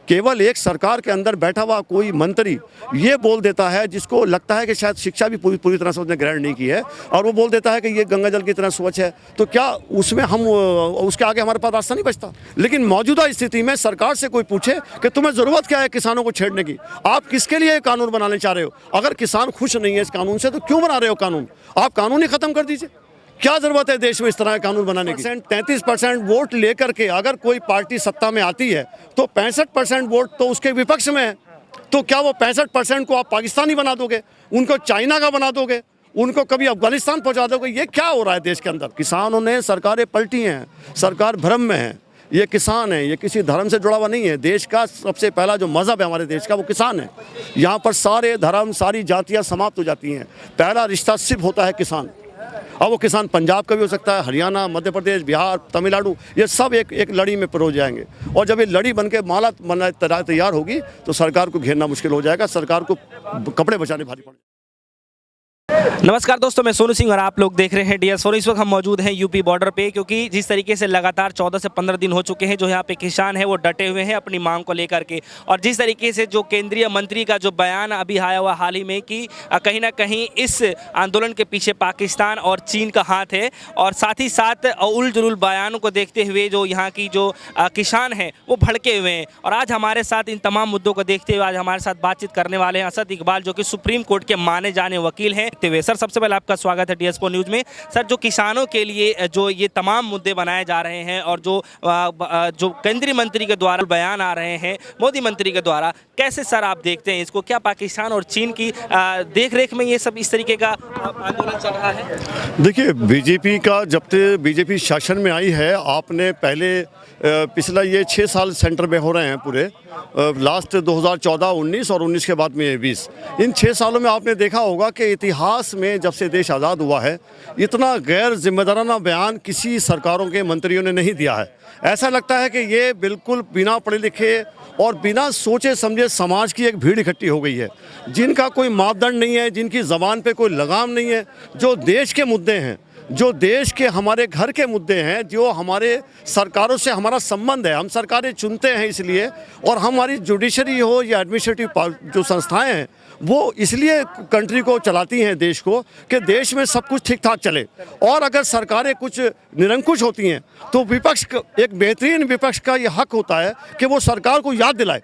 केवल एक सरकार के अंदर बैठा हुआ कोई मंत्री ये बोल देता है, जिसको लगता है कि शायद शिक्षा भी पूरी तरह से उसने ग्रहण नहीं की है, और वो बोल देता है कि ये गंगा जल की तरह स्वच्छ है, तो क्या उसमें हम उसके आगे हमारे पास रास्ता नहीं बचता। लेकिन मौजूदा स्थिति में सरकार से कोई पूछे कि तुम्हें ज़रूरत क्या है किसानों को छेड़ने की, आप किसके लिए कानून बनाने चाह रहे हो? अगर किसान खुश नहीं है इस कानून से तो क्यों बना रहे हो कानून? आप कानून ही ख़त्म कर दीजिए। क्या जरूरत है देश में इस तरह का कानून बनाने की? 33% वोट लेकर के अगर कोई पार्टी सत्ता में आती है तो 65% वोट तो उसके विपक्ष में है, तो क्या वो 65% को आप पाकिस्तानी बना दोगे, उनको चाइना का बना दोगे, उनको कभी अफगानिस्तान पहुंचा दोगे? ये क्या हो रहा है देश के अंदर? किसानों ने सरकारें पलटी हैं, सरकार भ्रम में है। ये किसान है, ये किसी धर्म से जुड़ा हुआ नहीं है। देश का सबसे पहला जो मज़हब है हमारे देश का वो किसान है। यहाँ पर सारे धर्म सारी जातियाँ समाप्त हो जाती हैं। पहला रिश्ता सिर्फ होता है किसान। अब वो किसान पंजाब का भी हो सकता है, हरियाणा, मध्य प्रदेश, बिहार, तमिलनाडु, ये सब एक लड़ी में पिरो जाएंगे। और जब ये लड़ी बन के माला तैयार होगी तो सरकार को घेरना मुश्किल हो जाएगा, सरकार को कपड़े बचाने भारी पड़ेंगे। नमस्कार दोस्तों, मैं सोनू सिंह और आप लोग देख रहे हैं DS4। इस वक्त हम मौजूद हैं यूपी बॉर्डर पे, क्योंकि जिस तरीके से लगातार 14 से 15 दिन हो चुके हैं जो यहाँ पे किसान है वो डटे हुए हैं अपनी मांग को लेकर के। और जिस तरीके से जो केंद्रीय मंत्री का जो बयान अभी आया हुआ हाल ही में कि कहीं ना कहीं इस आंदोलन के पीछे पाकिस्तान और चीन का हाथ है, और साथ ही साथ उल जुलूल बयानों को देखते हुए जो यहाँ की जो किसान हैं वो भड़के हुए हैं। और आज हमारे साथ इन तमाम मुद्दों को देखते हुए आज हमारे साथ बातचीत करने वाले हैं असद इकबाल, जो कि सुप्रीम कोर्ट के माने जाने वकील हैं। सर, सबसे पहले आपका स्वागत है DS4 न्यूज़ में। सर, जो किसानों के लिए जो ये तमाम मुद्दे बनाए जा रहे हैं और जो केंद्रीय मंत्री के द्वारा बयान आ रहे हैं मोदी मंत्री के द्वारा, कैसे सर आप देखते हैं इसको? क्या पाकिस्तान और चीन की देख रेख में ये सब इस तरीके का आंदोलन चल रहा है? देखिए, बीजेपी का जब से बीजेपी शासन में आई है, आपने पहले पिछला ये 6 साल सेंटर में हो रहे हैं पूरे, लास्ट 2014, 19 और 19 के बाद में ये 20, इन 6 सालों में आपने देखा होगा कि इतिहास में जब से देश आज़ाद हुआ है इतना गैर जिम्मेदाराना बयान किसी सरकारों के मंत्रियों ने नहीं दिया है। ऐसा लगता है कि ये बिल्कुल बिना पढ़े लिखे और बिना सोचे समझे समाज की एक भीड़ इकट्ठी हो गई है, जिनका कोई मापदंड नहीं है, जिनकी ज़बान पे कोई लगाम नहीं है। जो देश के मुद्दे हैं, जो देश के हमारे घर के मुद्दे हैं, जो हमारे सरकारों से हमारा संबंध है, हम सरकारें चुनते हैं इसलिए, और हमारी जुडिशरी हो या एडमिनिस्ट्रेटिव जो संस्थाएं हैं वो इसलिए कंट्री को चलाती हैं, देश को, कि देश में सब कुछ ठीक ठाक चले। और अगर सरकारें कुछ निरंकुश होती हैं तो विपक्ष, एक बेहतरीन विपक्ष का ये हक होता है कि वो सरकार को याद दिलाए।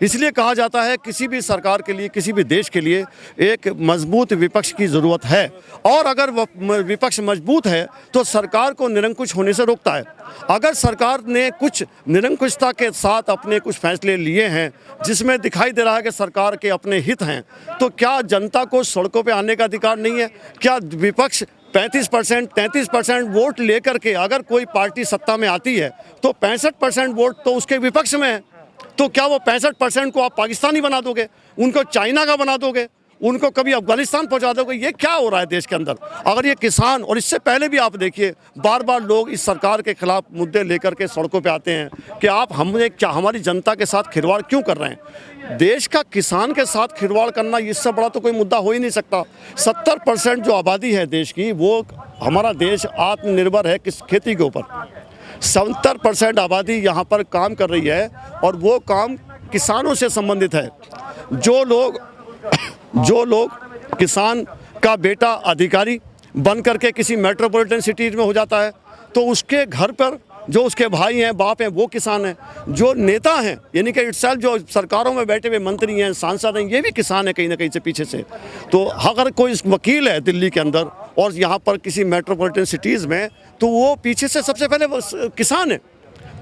इसलिए कहा जाता है किसी भी सरकार के लिए, किसी भी देश के लिए एक मजबूत विपक्ष की ज़रूरत है, और अगर विपक्ष मजबूत है तो सरकार को निरंकुश होने से रोकता है। अगर सरकार ने कुछ निरंकुशता के साथ अपने कुछ फैसले लिए हैं जिसमें दिखाई दे रहा है कि सरकार के अपने हित हैं, तो क्या जनता को सड़कों पर आने का अधिकार नहीं है? क्या विपक्ष 33% वोट लेकर के अगर कोई पार्टी सत्ता में आती है तो 65% वोट तो उसके विपक्ष में है, तो क्या वो 65% को आप पाकिस्तानी बना दोगे, उनको चाइना का बना दोगे, उनको कभी अफगानिस्तान पहुंचा दोगे? ये क्या हो रहा है देश के अंदर? अगर ये किसान, और इससे पहले भी आप देखिए बार बार लोग इस सरकार के खिलाफ मुद्दे लेकर के सड़कों पे आते हैं कि आप हमारी जनता के साथ खिलवाड़ क्यों कर रहे हैं? देश का किसान के साथ खिलवाड़ करना, इससे बड़ा तो कोई मुद्दा हो ही नहीं सकता। 70% जो आबादी है देश की, वो हमारा देश आत्मनिर्भर है किस खेती के ऊपर। 70% आबादी यहाँ पर काम कर रही है और वो काम किसानों से संबंधित है। जो लोग किसान का बेटा अधिकारी बन करके किसी मेट्रोपॉलिटन सिटीज़ में हो जाता है तो उसके घर पर जो उसके भाई हैं, बाप हैं, वो किसान हैं। जो नेता हैं, यानी कि इटसेल्फ जो सरकारों में बैठे हुए मंत्री हैं, सांसद हैं, ये भी किसान है कहीं ना कहीं से पीछे से। तो अगर कोई वकील है दिल्ली के अंदर और यहाँ पर किसी मेट्रोपॉलिटन सिटीज़ में, तो वो पीछे से सबसे पहले किसान है।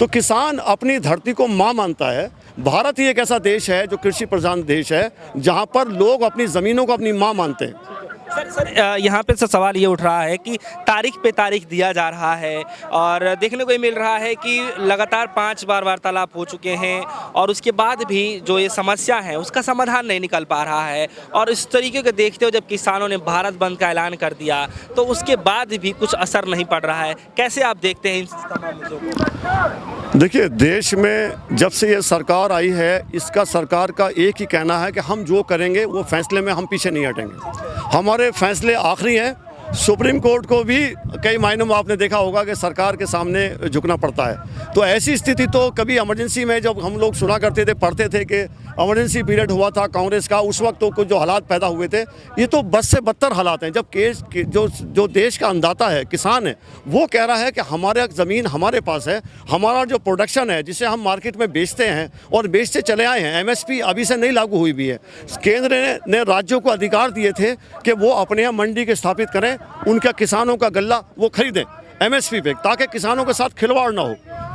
तो किसान अपनी धरती को माँ मानता है। भारत ही एक ऐसा देश है जो कृषि प्रधान देश है, जहाँ पर लोग अपनी ज़मीनों को अपनी माँ मानते हैं। सर, यहाँ पे सवाल ये उठ रहा है कि तारीख पे तारीख दिया जा रहा है, और देखने को ये मिल रहा है कि लगातार 5 बार वार्तालाप हो चुके हैं, और उसके बाद भी जो ये समस्या है उसका समाधान नहीं निकल पा रहा है। और इस तरीके को देखते हुए जब किसानों ने भारत बंद का ऐलान कर दिया तो उसके बाद भी कुछ असर नहीं पड़ रहा है। कैसे आप देखते हैं इन तमाम मुद्दों को? देखिए, देश में जब से ये सरकार आई है, इसका सरकार का एक ही कहना है कि हम जो करेंगे वो फैसले में हम पीछे नहीं हटेंगे। हमारे फैसले आखिरी हैं सुप्रीम कोर्ट को भी कई मायनों में आपने देखा होगा कि सरकार के सामने झुकना पड़ता है। तो ऐसी स्थिति तो कभी इमरजेंसी में जब हम लोग सुना करते थे, पढ़ते थे कि इमरजेंसी पीरियड हुआ था कांग्रेस का, उस वक्त तो कुछ जो हालात पैदा हुए थे, ये तो बस से बदतर हालात हैं। जब केस जो देश का अन्नदाता है, किसान है, वो कह रहा है कि हमारा ज़मीन हमारे पास है, हमारा जो प्रोडक्शन है जिसे हम मार्केट में बेचते हैं और बेचते चले आए हैं, एमएसपी अभी से नहीं लागू हुई भी है। केंद्र ने राज्यों को अधिकार दिए थे कि वो अपने यहाँ मंडी के स्थापित करें, उनका किसानों का गल्ला वो खरीदें एमएसपी पे, ताकि किसानों के साथ खिलवाड़ ना हो।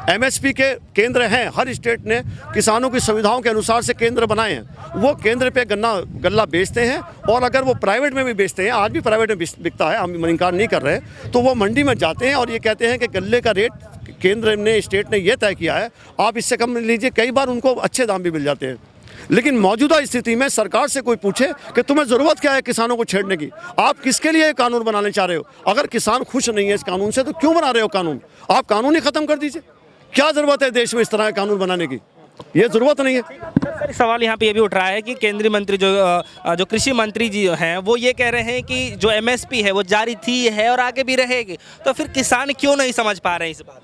एमएसपी के केंद्र हैं, हर स्टेट ने किसानों की सुविधाओं के अनुसार से केंद्र बनाए हैं। वो केंद्र पे गल्ला बेचते हैं, और अगर वो प्राइवेट में भी बेचते हैं, आज भी प्राइवेट में बिकता है, हम इनकार नहीं कर रहे, तो वो मंडी में जाते हैं और ये कहते हैं कि गल्ले का रेट केंद्र ने, स्टेट ने ये तय किया है, आप इससे कम लीजिए। कई बार उनको अच्छे दाम भी मिल जाते हैं। लेकिन मौजूदा स्थिति में सरकार से कोई पूछे कि तुम्हें ज़रूरत क्या है किसानों को छेड़ने की, आप किसके लिए कानून बनाने चाह रहे हो? अगर किसान खुश नहीं है इस कानून से, तो क्यों बना रहे हो कानून? आप कानून ही ख़त्म कर दीजिए। क्या ज़रूरत है देश में इस तरह का कानून बनाने की? ये ज़रूरत नहीं है। सर, सवाल यहाँ पे ये भी उठ रहा है कि केंद्रीय मंत्री जो कृषि मंत्री जी हैं, वो ये कह रहे हैं कि जो एमएसपी है वो जारी थी है और आगे भी रहेगी, तो फिर किसान क्यों नहीं समझ पा रहे हैं इस बात?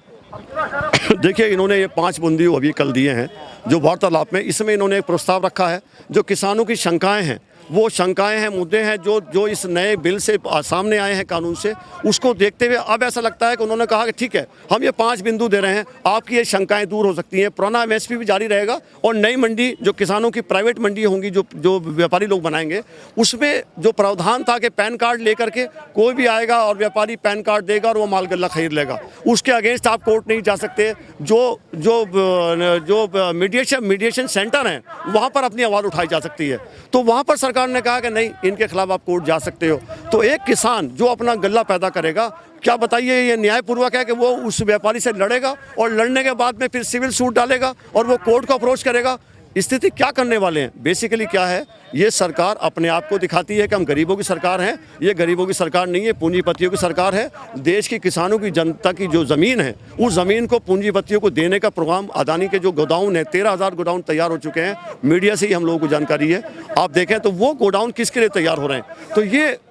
देखिए, इन्होंने ये 5 बुंदी अभी कल दिए हैं जो वार्तालाप में, इसमें इन्होंने एक प्रस्ताव रखा है। जो किसानों की शंकाएं हैं, वो शंकाएं हैं, मुद्दे हैं जो इस नए बिल से सामने आए हैं कानून से, उसको देखते हुए अब ऐसा लगता है कि उन्होंने कहा कि ठीक है, हम ये 5 बिंदु दे रहे हैं, आपकी ये शंकाएं दूर हो सकती हैं। पुराना एमएसपी भी जारी रहेगा, और नई मंडी जो किसानों की प्राइवेट मंडी होंगी, जो व्यापारी लोग बनाएंगे, उसमें जो प्रावधान था कि पैन कार्ड लेकर के कोई भी आएगा और व्यापारी पैन कार्ड देगा और वो माल गल्ला खरीद लेगा, उसके अगेंस्ट आप कोर्ट नहीं जा सकते। जो मीडिएशन सेंटर हैं, वहाँ पर अपनी आवाज़ उठाई जा सकती है। तो वहाँ पर सरकार ने कहा कि नहीं, इनके खिलाफ आप कोर्ट जा सकते हो। तो एक किसान जो अपना गल्ला पैदा करेगा, क्या बताइए ये न्यायपूर्वक है कि वो उस व्यापारी से लड़ेगा और लड़ने के बाद में फिर सिविल सूट डालेगा और वो कोर्ट को अप्रोच करेगा? स्थिति क्या करने वाले हैं? बेसिकली क्या है, ये सरकार अपने आप को दिखाती है कि हम गरीबों की सरकार हैं। ये गरीबों की सरकार नहीं है, पूंजीपतियों की सरकार है। देश की किसानों की, जनता की जो ज़मीन है, उस ज़मीन को पूंजीपतियों को देने का प्रोग्राम, अदानी के जो गोडाउन है, 13,000 गोडाउन तैयार हो चुके हैं। मीडिया से ही हम लोगों को जानकारी है। आप देखें तो वो गोडाउन किसके लिए तैयार हो रहे हैं? तो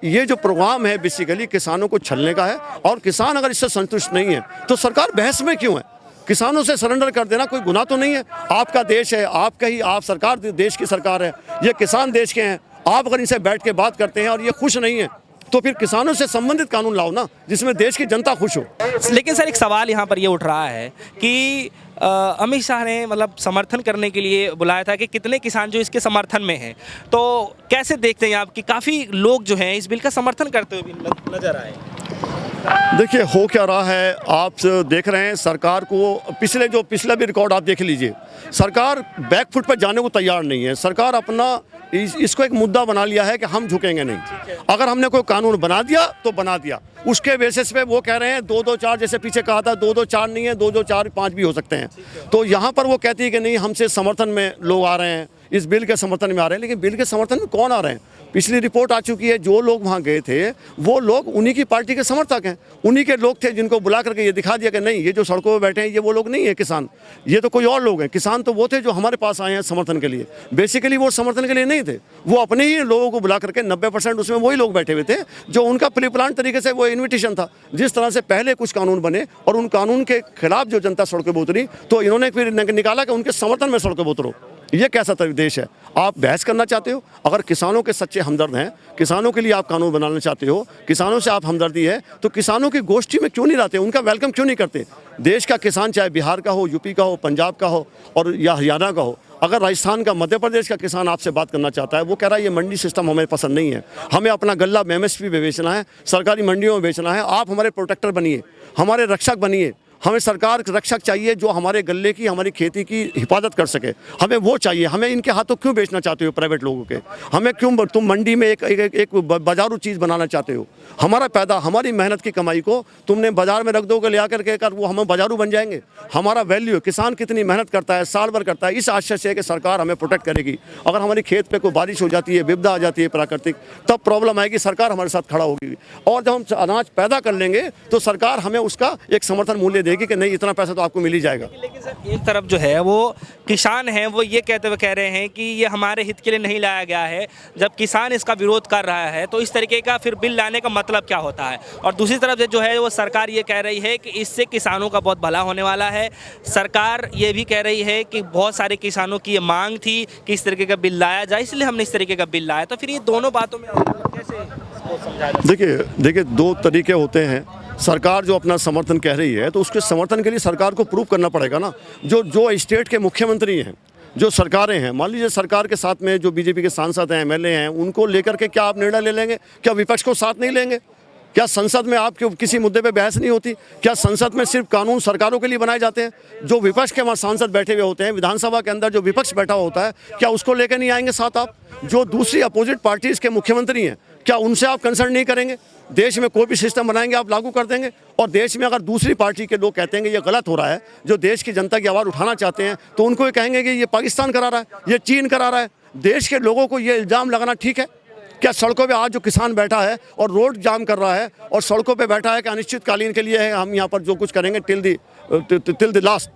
ये जो प्रोग्राम है बेसिकली किसानों को छलने का है, और किसान अगर इससे संतुष्ट नहीं है तो सरकार बहस में क्यों है? किसानों से सरेंडर कर देना कोई गुनाह तो नहीं है। आपका देश है, आपका ही, आप सरकार, देश की सरकार है, ये किसान देश के हैं। आप अगर इनसे बैठ के बात करते हैं और ये खुश नहीं है, तो फिर किसानों से संबंधित कानून लाओ ना, जिसमें देश की जनता खुश हो। लेकिन सर, एक सवाल यहाँ पर ये उठ रहा है कि अमित शाह ने मतलब समर्थन करने के लिए बुलाया था कि कितने किसान जो इसके समर्थन में हैं, तो कैसे देखते हैं आप कि काफ़ी लोग जो हैं इस बिल का समर्थन करते हुए भी नजर आए? देखिए, हो क्या रहा है, आप देख रहे हैं सरकार को, पिछला भी रिकॉर्ड आप देख लीजिए, सरकार बैकफुट पर जाने को तैयार नहीं है। सरकार अपना इसको एक मुद्दा बना लिया है कि हम झुकेंगे नहीं। अगर हमने कोई कानून बना दिया तो बना दिया, उसके बेसिस पे वो कह रहे हैं 2-2-4, जैसे पीछे कहा था 2-2-4 नहीं है, 2-2-4-5 भी हो सकते हैं। तो यहाँ पर वो कहती है कि नहीं, हमसे समर्थन में लोग आ रहे हैं, इस बिल के समर्थन में आ रहे हैं। लेकिन बिल के समर्थन में कौन आ रहे हैं? पिछली रिपोर्ट आ चुकी है, जो लोग वहाँ गए थे वो लोग उन्हीं की पार्टी के समर्थक हैं, उन्हीं के लोग थे जिनको बुला करके ये दिखा दिया कि नहीं, ये जो सड़कों पर बैठे हैं ये वो लोग नहीं है किसान, ये तो कोई और लोग हैं। किसान तो वो थे जो हमारे पास आए हैं समर्थन के लिए। बेसिकली वो समर्थन के लिए नहीं थे, वो अपने ही लोगों को बुला करके 90% उसमें वही लोग बैठे हुए थे जो उनका प्री प्लान तरीके से वो इन्विटेशन था। जिस तरह से पहले कुछ कानून बने और उन कानून के खिलाफ जो जनता सड़कों पर उतरी, तो इन्होंने फिर निकाला कि उनके समर्थन में सड़कों पर उतरो। ये कैसा देश है? आप बहस करना चाहते हो? अगर किसानों के सच्चे हमदर्द हैं, किसानों के लिए आप कानून बनाना चाहते हो, किसानों से आप हमदर्दी है, तो किसानों की गोष्ठी में क्यों नहीं लाते? उनका वेलकम क्यों नहीं करते? देश का किसान, चाहे बिहार का हो, यूपी का हो, पंजाब का हो और या हरियाणा का हो, अगर राजस्थान का, मध्य प्रदेश का किसान आपसे बात करना चाहता है, वो कह रहा है ये मंडी सिस्टम हमें पसंद नहीं है, हमें अपना गल्ला एमएसपी पे बेचना है, सरकारी मंडियों में बेचना है, आप हमारे प्रोटेक्टर बनिए, हमारे रक्षक बनिए। हमें सरकार रक्षक चाहिए जो हमारे गल्ले की, हमारी खेती की हिफाजत कर सके, हमें वो चाहिए। हमें इनके हाथों क्यों बेचना चाहते हो प्राइवेट लोगों के? हमें क्यों तुम मंडी में एक बाजारू चीज़ बनाना चाहते हो? हमारी मेहनत की कमाई को तुमने बाजार में रख दोगे, ले आकर के वो हम बाजारू बन जाएंगे? हमारा वैल्यू, किसान कितनी मेहनत करता है, साल भर करता है, इस आशय से कि सरकार हमें प्रोटेक्ट करेगी। अगर हमारी खेत पे कोई बारिश हो जाती है, विपदा आ जाती है प्राकृतिक, तब प्रॉब्लम आएगी, सरकार हमारे साथ खड़ा होगी। और जब हम अनाज पैदा कर लेंगे तो सरकार हमें उसका एक समर्थन मूल्य देगी कि नहीं इतना पैसा तो आपको मिल ही जाएगा। लेकिन सर एक तरफ जो है वो किसान हैं, वो ये कहते हुए कह रहे हैं कि ये हमारे हित के लिए नहीं लाया गया है। जब किसान इसका विरोध कर रहा है तो इस तरीके का फिर बिल लाने का मतलब क्या होता है? और दूसरी तरफ जो है वो सरकार ये कह रही है कि इससे किसानों का बहुत भला होने वाला है। सरकार ये भी कह रही है कि बहुत सारे किसानों की ये मांग थी कि इस तरीके का बिल लाया जाए, इसलिए हमने इस तरीके का बिल लाया। तो फिर ये दोनों बातों में कैसे इसको समझाया जाए? देखिए दो तरीके होते हैं। सरकार जो अपना समर्थन कह रही है तो उसके समर्थन के लिए सरकार को प्रूव करना पड़ेगा ना। जो स्टेट के मुख्यमंत्री हैं, जो सरकारें हैं, मान लीजिए सरकार के साथ में जो बीजेपी के सांसद हैं, एमएलए हैं, उनको लेकर के क्या आप निर्णय ले लेंगे? क्या विपक्ष को साथ नहीं लेंगे? क्या संसद में आपके किसी मुद्दे पे बहस नहीं होती? क्या संसद में सिर्फ कानून सरकारों के लिए बनाए जाते हैं? जो विपक्ष के वहाँ सांसद बैठे हुए होते हैं, विधानसभा के अंदर जो विपक्ष बैठा हुआ होता है, क्या उसको लेकर नहीं आएंगे साथ आप? जो दूसरी अपोजिट पार्टीज़ के मुख्यमंत्री हैं, क्या उनसे आप कंसर्न नहीं करेंगे? देश में कोई भी सिस्टम बनाएंगे आप लागू कर देंगे। और देश में अगर दूसरी पार्टी के लोग कहते हैं कि ये गलत हो रहा है, जो देश की जनता की आवाज़ उठाना चाहते हैं, तो उनको ये कहेंगे कि ये पाकिस्तान करा रहा है, ये चीन करा रहा है। देश के लोगों को ये इल्ज़ाम लगाना ठीक है? क्या सड़कों पे आज जो किसान बैठा है और रोड जाम कर रहा है और सड़कों पे बैठा है कि अनिश्चितकालीन के लिए है, हम यहाँ पर जो कुछ करेंगे टिल द लास्ट,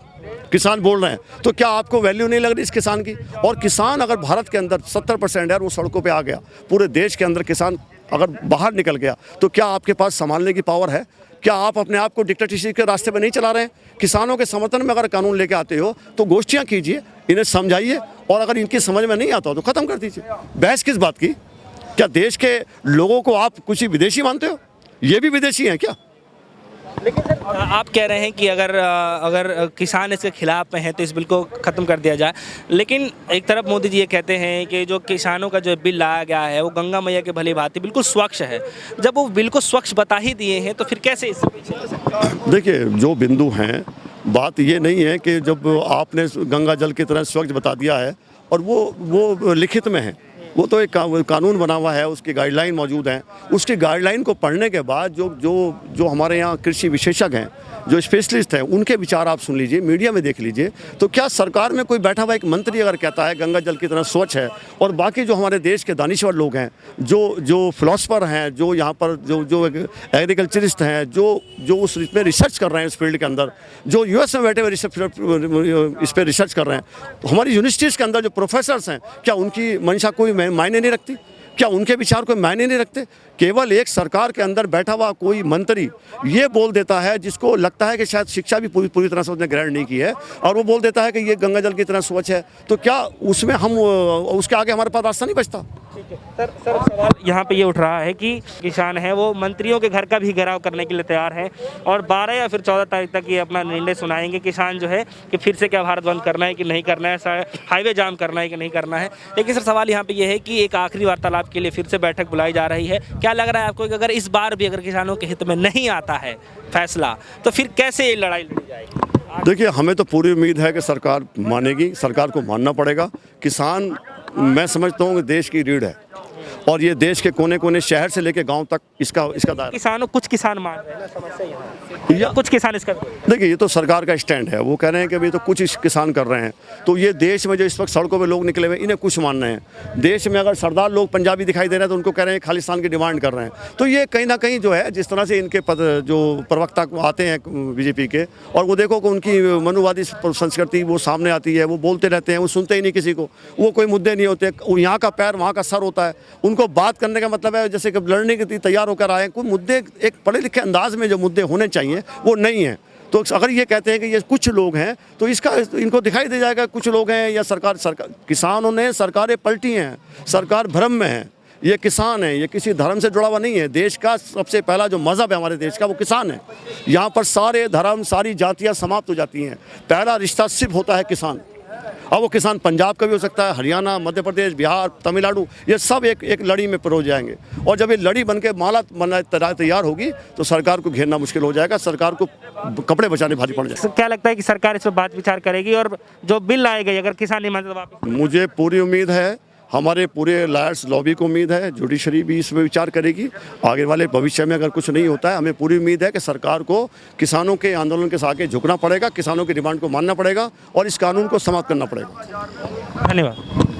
किसान बोल रहे हैं, तो क्या आपको वैल्यू नहीं लग रही इस किसान की? और किसान अगर भारत के अंदर 70% है, वो सड़कों पे आ गया, पूरे देश के अंदर किसान अगर बाहर निकल गया, तो क्या आपके पास संभालने की पावर है? क्या आप अपने आप को डिक्टेटरशिप के रास्ते पे नहीं चला रहे हैं? किसानों के समर्थन में अगर कानून लेके आते हो तो गोष्ठियाँ कीजिए, इन्हें समझाइए, और अगर इनकी समझ में नहीं आता हो तो ख़त्म कर दीजिए। बहस किस बात की? क्या देश के लोगों को आप कुछ ही विदेशी मानते हो? ये भी विदेशी हैं क्या? लेकिन सर आप कह रहे हैं कि अगर किसान इसके खिलाफ में है तो इस बिल को ख़त्म कर दिया जाए, लेकिन एक तरफ मोदी जी ये कहते हैं कि जो किसानों का जो बिल लाया गया है वो गंगा मैया के भली भांति बिल्कुल स्वच्छ है। जब वो बिल को स्वच्छ बता ही दिए हैं तो फिर कैसे इससे पीछे हो सकते हैं? देखिए जो बिंदु हैं, बात ये नहीं है कि जब आपने गंगा जल की तरह स्वच्छ बता दिया है और वो लिखित में है, वो तो एक कानून बना हुआ है, उसकी गाइडलाइन मौजूद है। उसकी गाइडलाइन को पढ़ने के बाद जो हमारे यहाँ कृषि विशेषज्ञ हैं, जो स्पेशलिस्ट हैं, उनके विचार आप सुन लीजिए, मीडिया में देख लीजिए। तो क्या सरकार में कोई बैठा हुआ एक मंत्री अगर कहता है गंगा जल की तरह स्वच्छ है, और बाकी जो हमारे देश के दानिश्वर लोग हैं, जो फिलोसफर हैं, जो यहाँ पर जो एग्रीकल्चरिस्ट हैं, जो उस में रिसर्च कर रहे हैं, इस फील्ड के अंदर, जो यूएस में बैठे हुए इस पर रिसर्च कर रहे हैं, हमारी यूनिवर्सिटीज़ के अंदर जो प्रोफेसर्स हैं, क्या उनकी मंशा कोई मायने नहीं रखती? क्या उनके विचार कोई मायने नहीं रखते? केवल एक सरकार के अंदर बैठा हुआ कोई मंत्री ये बोल देता है, जिसको लगता है कि शायद शिक्षा भी पूरी तरह से उसने ग्रहण नहीं की है, और वो बोल देता है कि ये गंगा जल की तरह स्वच्छ है, तो क्या उसमें हम उसके आगे हमारे पास रास्ता नहीं बचता? सर सवाल यहाँ पे ये उठ रहा है कि किसान है वो मंत्रियों के घर का भी घेराव करने के लिए तैयार है, और 12 या फिर 14 तारीख तक ये अपना निर्णय सुनाएंगे किसान जो है कि फिर से क्या भारत बंद करना है कि नहीं करना है, हाईवे जाम करना है कि नहीं करना है। लेकिन सर सवाल यहाँ पे ये है कि एक आखिरी वार्तालाप के लिए फिर से बैठक बुलाई जा रही है। क्या लग रहा है आपको कि अगर इस बार भी अगर किसानों के हित में नहीं आता है फैसला, तो फिर कैसे ये लड़ाई लड़ी जाएगी? देखिए हमें तो पूरी उम्मीद है कि सरकार मानेगी, सरकार को मानना पड़ेगा। किसान मैं समझता हूँ कि देश की रीढ़ है, और ये देश के कोने कोने, शहर से लेकर गांव तक इसका दायरा। किसानों कुछ किसान मान रहे हैं ना, समस्या यहाँ या कुछ किसान इसका, देखिए ये तो सरकार का स्टैंड है, वो कह रहे हैं कि भाई तो कुछ किसान कर रहे हैं, तो ये देश में जो इस वक्त सड़कों पे लोग निकले हुए इन्हें कुछ मान रहे हैं। देश में अगर सरदार लोग पंजाबी दिखाई दे रहे हैं तो उनको कह रहे हैं खालिस्तान की डिमांड कर रहे हैं। तो ये कहीं ना कहीं जो है, जिस तरह से इनके जो प्रवक्ता आते हैं बीजेपी के, और वो देखो कि उनकी मनुवादी संस्कृति वो सामने आती है, वो बोलते रहते हैं, वो सुनते ही नहीं किसी को, वो कोई मुद्दे नहीं होते, यहाँ का पैर वहाँ का सर होता है। उनको बात करने का मतलब है जैसे कि लड़ने के लिए तैयार होकर आए, कोई मुद्दे एक पढ़े लिखे अंदाज में जो मुद्दे होने चाहिए वो नहीं है। तो अगर ये कहते हैं कि ये कुछ लोग हैं, तो इसका इनको दिखाई दे जाएगा कुछ लोग हैं या सरकार किसानों ने सरकारें पलटी हैं, सरकार भ्रम में है। ये किसान है, ये किसी धर्म से जुड़ा हुआ नहीं है। देश का सबसे पहला जो मज़हब है हमारे देश का वो किसान है। यहाँ पर सारे धर्म, सारी जातियाँ समाप्त हो जाती हैं। पहला रिश्ता सिर्फ होता है किसान। अब वो किसान पंजाब का भी हो सकता है, हरियाणा, मध्य प्रदेश, बिहार, तमिलनाडु, ये सब एक लड़ी में पिरो जाएंगे। और जब ये लड़ी बन के माला तैयार होगी तो सरकार को घेरना मुश्किल हो जाएगा, सरकार को कपड़े बचाने भारी पड़ जाएगा। क्या लगता है कि सरकार इस पर बात विचार करेगी और जो बिल लाए गए अगर किसान नहीं मानते तो वापस? मुझे पूरी उम्मीद है, हमारे पूरे लायर्स लॉबी को उम्मीद है, जुडिशरी भी इसमें विचार करेगी। आगे वाले भविष्य में अगर कुछ नहीं होता है, हमें पूरी उम्मीद है कि सरकार को किसानों के आंदोलन के आगे झुकना पड़ेगा, किसानों की डिमांड को मानना पड़ेगा और इस कानून को समाप्त करना पड़ेगा। धन्यवाद।